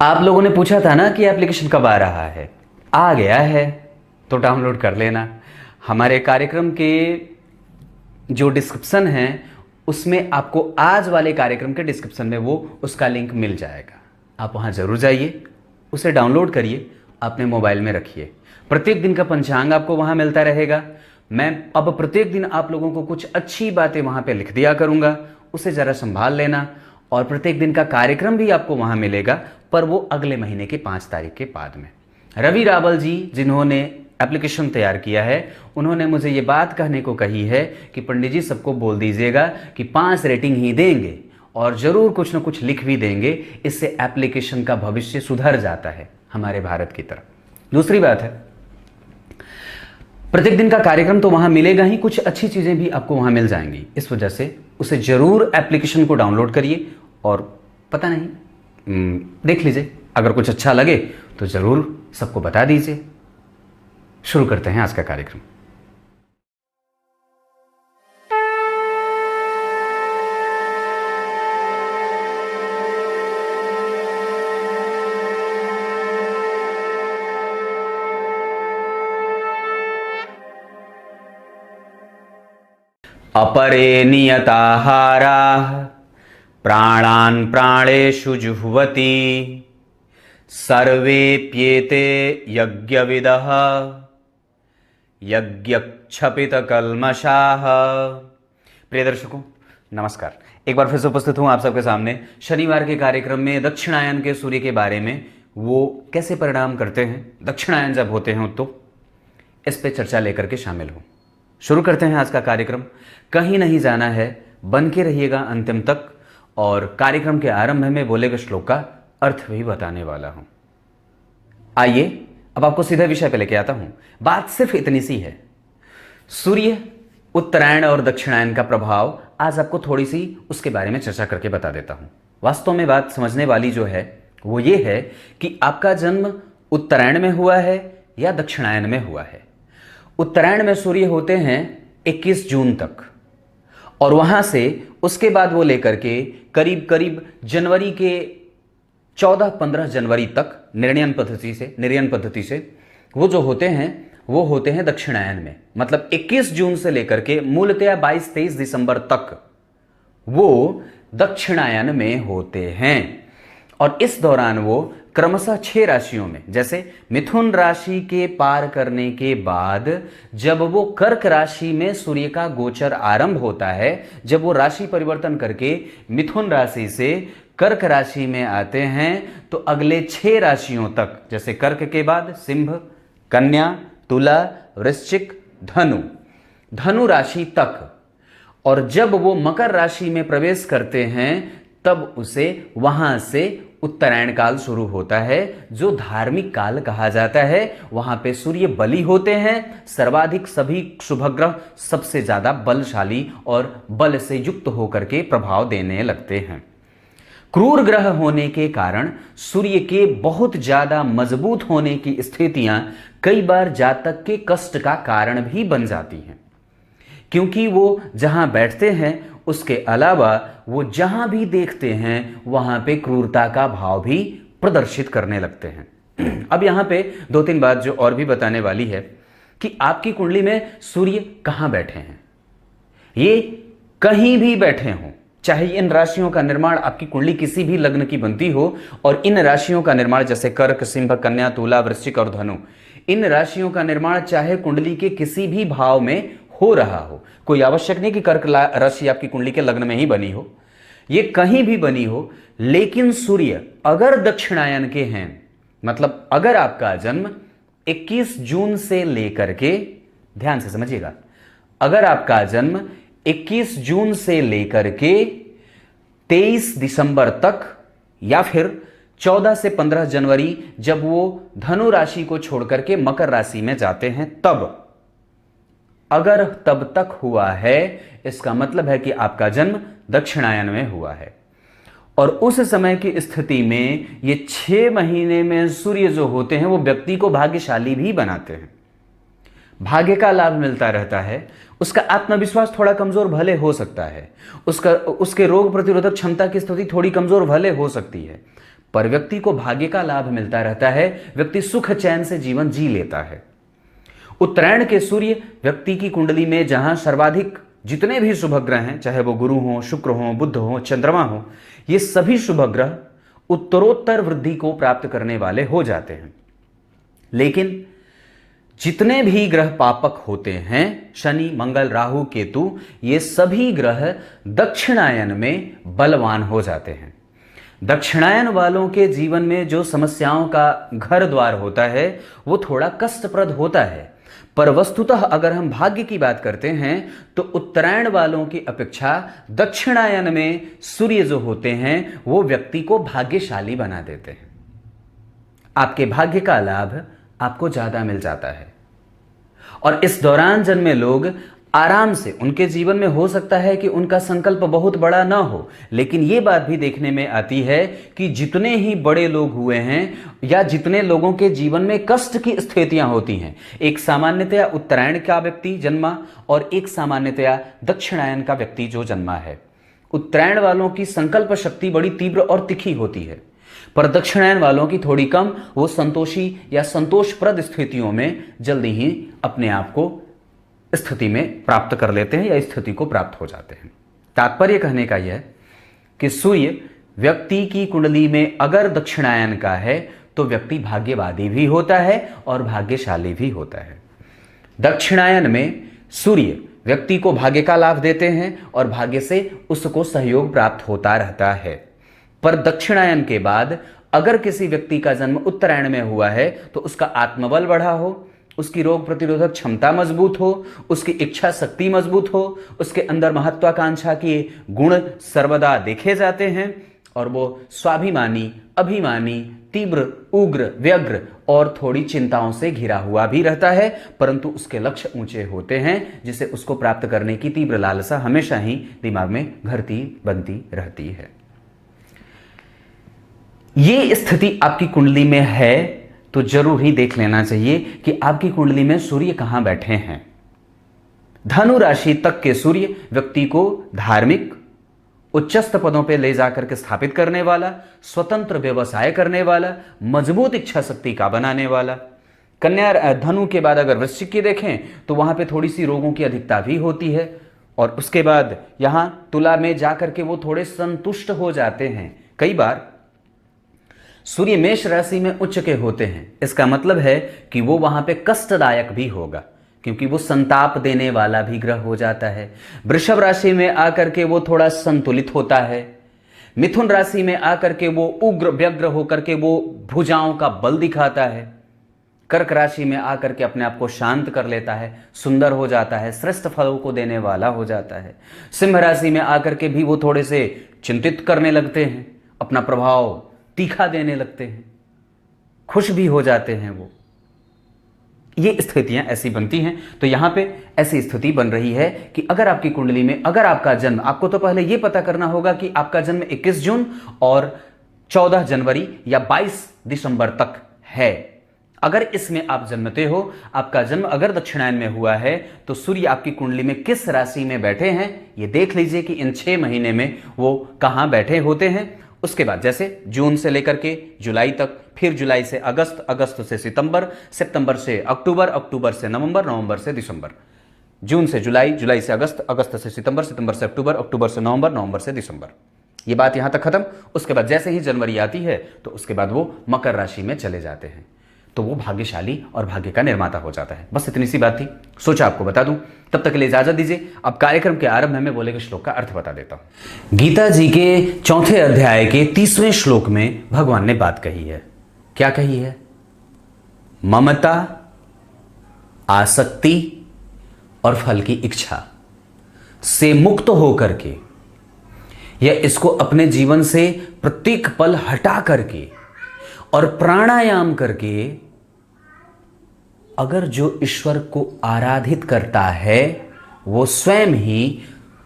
आप लोगों ने पूछा था ना कि एप्लीकेशन कब आ रहा है। आ गया है, तो डाउनलोड कर लेना। हमारे कार्यक्रम के जो डिस्क्रिप्शन है उसमें आपको आज वाले कार्यक्रम के डिस्क्रिप्शन में वो उसका लिंक मिल जाएगा। आप वहाँ ज़रूर जाइए, उसे डाउनलोड करिए, अपने मोबाइल में रखिए। प्रत्येक दिन का पंचांग आपको वहाँ मिलता रहेगा। मैं अब प्रत्येक दिन आप लोगों को कुछ अच्छी बातें वहाँ पे लिख दिया करूँगा, उसे ज़रा संभाल लेना। और प्रत्येक दिन का कार्यक्रम भी आपको वहाँ मिलेगा, पर वो अगले महीने की 5 तारीख के बाद में। रवि रावल जी जिन्होंने एप्लीकेशन तैयार किया है, उन्होंने मुझे ये बात कहने को कही है कि पंडित जी सबको बोल दीजिएगा कि 5 रेटिंग ही देंगे और ज़रूर कुछ न कुछ लिख भी देंगे। इससे एप्लीकेशन का भविष्य सुधर जाता है हमारे भारत की तरफ। दूसरी बात है, प्रत्येक दिन का कार्यक्रम तो वहां मिलेगा ही, कुछ अच्छी चीजें भी आपको वहां मिल जाएंगी। इस वजह से उसे जरूर एप्लीकेशन को डाउनलोड करिए और पता नहीं देख लीजिए, अगर कुछ अच्छा लगे तो जरूर सबको बता दीजिए। शुरू करते हैं आज का कार्यक्रम। अपरे नियताहाराः प्राणान् प्राणेषु जुह्वति सर्वेप्येते यज्ञविदः यज्ञक्षपितकल्मषाः। प्रिय दर्शकों नमस्कार, एक बार फिर से उपस्थित हूं आप सबके सामने शनिवार के कार्यक्रम में दक्षिणायन के सूर्य के बारे में, वो कैसे परिणाम करते हैं दक्षिणायन जब होते हैं, तो इस पे चर्चा लेकर के शामिल हूं। शुरू करते हैं आज का कार्यक्रम। कहीं नहीं जाना है, बन के रहिएगा अंतिम तक, और कार्यक्रम के आरंभ में बोले गए श्लोक का अर्थ भी बताने वाला हूं। आइए अब आपको सीधे विषय पे लेके आता हूं। बात सिर्फ इतनी सी है, सूर्य, उत्तरायण और दक्षिणायन का प्रभाव आज आपको थोड़ी सी उसके बारे में चर्चा करके बता देता हूं। वास्तव में बात समझने वाली जो है वो ये है कि आपका जन्म उत्तरायण में हुआ है या दक्षिणायन में हुआ है। उत्तरायण में सूर्य होते हैं 21 जून तक, और वहां से उसके बाद वो लेकर के करीब करीब जनवरी के 14-15 जनवरी तक निर्णयन पद्धति से वो जो होते हैं वो होते हैं दक्षिणायन में। मतलब 21 जून से लेकर के मूलतया 22-23 दिसंबर तक वो दक्षिणायन में होते हैं। और इस दौरान वो क्रमशः 6 राशियों में, जैसे मिथुन राशि के पार करने के बाद जब वो कर्क राशि में सूर्य का गोचर आरंभ होता है, जब वो राशि परिवर्तन करके मिथुन राशि से कर्क राशि में आते हैं, तो अगले 6 राशियों तक, जैसे कर्क के बाद सिंह, कन्या, तुला, वृश्चिक, धनु राशि तक, और जब वो मकर राशि में प्रवेश करते हैं तब उसे वहां से उत्तरायण काल शुरू होता है, जो धार्मिक काल कहा जाता है। वहां पे सूर्य बली होते हैं, सर्वाधिक सभी शुभग्रह सबसे ज्यादा बलशाली और बल से युक्त होकर के प्रभाव देने लगते हैं। क्रूर ग्रह होने के कारण सूर्य के बहुत ज्यादा मजबूत होने की स्थितियां कई बार जातक के कष्ट का कारण भी बन जाती हैं, क्योंकि वो जहां बैठते हैं उसके अलावा वो जहां भी देखते हैं वहां पे क्रूरता का भाव भी प्रदर्शित करने लगते हैं। अब यहां पे 2-3 बात जो और भी बताने वाली है कि आपकी कुंडली में सूर्य कहां बैठे हैं। ये कहीं भी बैठे हों, चाहे इन राशियों का निर्माण आपकी कुंडली किसी भी लग्न की बनती हो, और इन राशियों का निर्माण जैसे कर्क, सिंह, कन्या, तुला, वृश्चिक और धनु, इन राशियों का निर्माण चाहे कुंडली के किसी भी भाव में हो रहा हो, कोई आवश्यक नहीं कि कर्क राशि आपकी कुंडली के लग्न में ही बनी हो, ये कहीं भी बनी हो, लेकिन सूर्य अगर दक्षिणायन के हैं, मतलब अगर आपका जन्म 21 जून से लेकर के, ध्यान से समझिएगा, अगर आपका जन्म 21 जून से लेकर के 23 दिसंबर तक, या फिर 14 से 15 जनवरी जब वो धनु राशि को छोड़कर के मकर राशि में जाते हैं, तब अगर तब तक हुआ है, इसका मतलब है कि आपका जन्म दक्षिणायन में हुआ है। और उस समय की स्थिति में ये 6 महीने में सूर्य जो होते हैं वो व्यक्ति को भाग्यशाली भी बनाते हैं, भाग्य का लाभ मिलता रहता है। उसका आत्मविश्वास थोड़ा कमजोर भले हो सकता है, उसके रोग प्रतिरोधक क्षमता की स्थिति थोड़ी कमजोर भले हो सकती है, पर व्यक्ति को भाग्य का लाभ मिलता रहता है, व्यक्ति सुख चैन से जीवन जी लेता है। उत्तरायण के सूर्य व्यक्ति की कुंडली में जहां सर्वाधिक जितने भी शुभ ग्रह हैं, चाहे वो गुरु हो, शुक्र हो, बुध हो, चंद्रमा हो, ये सभी शुभ ग्रह उत्तरोत्तर वृद्धि को प्राप्त करने वाले हो जाते हैं। लेकिन जितने भी ग्रह पापक होते हैं, शनि, मंगल, राहु, केतु, ये सभी ग्रह दक्षिणायन में बलवान हो जाते हैं। दक्षिणायन वालों के जीवन में जो समस्याओं का घर द्वार होता है वो थोड़ा कष्टप्रद होता है, पर वस्तुतः अगर हम भाग्य की बात करते हैं तो उत्तरायण वालों की अपेक्षा दक्षिणायन में सूर्य जो होते हैं वो व्यक्ति को भाग्यशाली बना देते हैं। आपके भाग्य का लाभ आपको ज्यादा मिल जाता है और इस दौरान जन्मे लोग आराम से, उनके जीवन में हो सकता है कि उनका संकल्प बहुत बड़ा ना हो, लेकिन यह बात भी देखने में आती है कि जितने ही बड़े लोग हुए हैं या जितने लोगों के जीवन में कष्ट की स्थितियां होती हैं, एक सामान्यतया उत्तरायण का व्यक्ति जन्मा और एक सामान्यतया दक्षिणायन का व्यक्ति जो जन्मा है, उत्तरायण वालों की संकल्प शक्ति बड़ी तीव्र और तिखी होती है, पर दक्षिणायन वालों की थोड़ी कम। वो संतोषी या संतोषप्रद स्थितियों में जल्दी ही अपने आप को स्थिति में प्राप्त कर लेते हैं या स्थिति को प्राप्त हो जाते हैं। तात्पर्य कहने का यह कि सूर्य व्यक्ति की कुंडली में अगर दक्षिणायन का है तो व्यक्ति भाग्यवादी भी होता है और भाग्यशाली भी होता है। दक्षिणायन में सूर्य व्यक्ति को भाग्य का लाभ देते हैं और भाग्य से उसको सहयोग प्राप्त होता रहता है। पर दक्षिणायन के बाद अगर किसी व्यक्ति का जन्म उत्तरायण में हुआ है तो उसका आत्मबल बढ़ा हो, उसकी रोग प्रतिरोधक क्षमता मजबूत हो, उसकी इच्छा शक्ति मजबूत हो, उसके अंदर महत्वाकांक्षा के गुण सर्वदा देखे जाते हैं और वो स्वाभिमानी, अभिमानी, तीव्र, उग्र, व्यग्र और थोड़ी चिंताओं से घिरा हुआ भी रहता है, परंतु उसके लक्ष्य ऊंचे होते हैं जिसे उसको प्राप्त करने की तीव्र लालसा हमेशा ही दिमाग में घरती बनती रहती है। ये स्थिति आपकी कुंडली में है तो जरूर ही देख लेना चाहिए कि आपकी कुंडली में सूर्य कहां बैठे हैं। धनु राशि तक के सूर्य व्यक्ति को धार्मिक, उच्चस्थ पदों पे ले जाकर के स्थापित करने वाला, स्वतंत्र व्यवसाय करने वाला, मजबूत इच्छा शक्ति का बनाने वाला। कन्या धनु के बाद अगर वृश्चिक की देखें तो वहां पे थोड़ी सी रोगों की अधिकता भी होती है और उसके बाद यहां तुला में जाकर के वो थोड़े संतुष्ट हो जाते हैं। कई बार सूर्य मेष राशि में उच्च के होते हैं, इसका मतलब है कि वो वहां पे कष्टदायक भी होगा क्योंकि वो संताप देने वाला भी ग्रह हो जाता है। वृषभ राशि में आकर के वो थोड़ा संतुलित होता है। मिथुन राशि में आकर के वो उग्र व्यग्र होकर के वो भुजाओं का बल दिखाता है। कर्क राशि में आकर के अपने आप को शांत कर लेता है, सुंदर हो जाता है, श्रेष्ठ फलों को देने वाला हो जाता है। सिंह राशि में आकर के भी वो थोड़े से चिंतित करने लगते हैं, अपना प्रभाव तीखा देने लगते हैं, खुश भी हो जाते हैं वो। ये स्थितियां ऐसी बनती हैं। तो यहां पे ऐसी स्थिति बन रही है कि अगर आपकी कुंडली में अगर आपका जन्म, आपको तो पहले यह पता करना होगा कि आपका जन्म 21 जून और 14 जनवरी या 22 दिसंबर तक है। अगर इसमें आप जन्मते हो, आपका जन्म अगर दक्षिणायन में हुआ है तो सूर्य आपकी कुंडली में किस राशि में बैठे हैं ये देख लीजिए कि इन 6 महीने में वो कहां बैठे होते हैं। उसके बाद जैसे जून से लेकर के जुलाई तक, फिर जुलाई से अगस्त, अगस्त से सितंबर, सितंबर से अक्टूबर, अक्टूबर से नवंबर, नवंबर से दिसंबर, जून से जुलाई, जुलाई से अगस्त, अगस्त से सितंबर, सितंबर से अक्टूबर, अक्टूबर से नवंबर, नवंबर से दिसंबर। ये बात यहां तक खत्म। उसके बाद जैसे ही जनवरी आती है तो उसके बाद वो मकर राशि में चले जाते हैं, तो वो भाग्यशाली और भाग्य का निर्माता हो जाता है। बस इतनी सी बात थी, सोचा आपको बता दूं। तब तक के लिए इजाजत दीजिए। अब कार्यक्रम के आरंभ में बोले गए श्लोक का अर्थ बता देता हूं। गीता जी के 4 अध्याय के 30वें श्लोक में भगवान ने बात कही है। क्या कही है? ममता, आसक्ति और फल की इच्छा से मुक्त होकर के या इसको अपने जीवन से प्रत्येक पल हटा करके और प्राणायाम करके अगर जो ईश्वर को आराधित करता है वो स्वयं ही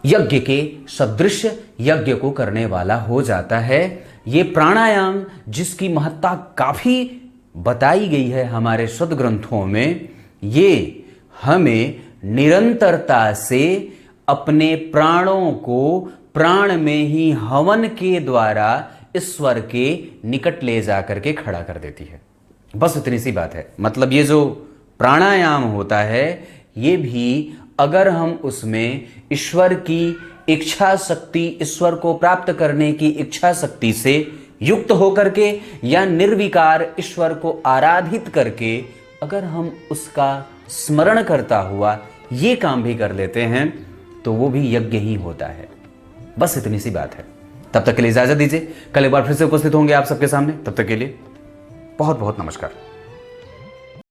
यज्ञ के सदृश यज्ञ को करने वाला हो जाता है। ये प्राणायाम जिसकी महत्ता काफी बताई गई है हमारे सद्ग्रंथों में, ये हमें निरंतरता से अपने प्राणों को प्राण में ही हवन के द्वारा ईश्वर के निकट ले जा करके खड़ा कर देती है। बस इतनी सी बात है। मतलब ये जो प्राणायाम होता है, ये भी अगर हम उसमें ईश्वर की इच्छा शक्ति, ईश्वर को प्राप्त करने की इच्छा शक्ति से युक्त होकर के या निर्विकार ईश्वर को आराधित करके अगर हम उसका स्मरण करता हुआ ये काम भी कर लेते हैं तो वो भी यज्ञ ही होता है। बस इतनी सी बात है। तब तक के लिए इजाजत दीजिए, कल एक बार फिर से उपस्थित होंगे आप सबके सामने। तब तक के लिए बहुत बहुत नमस्कार।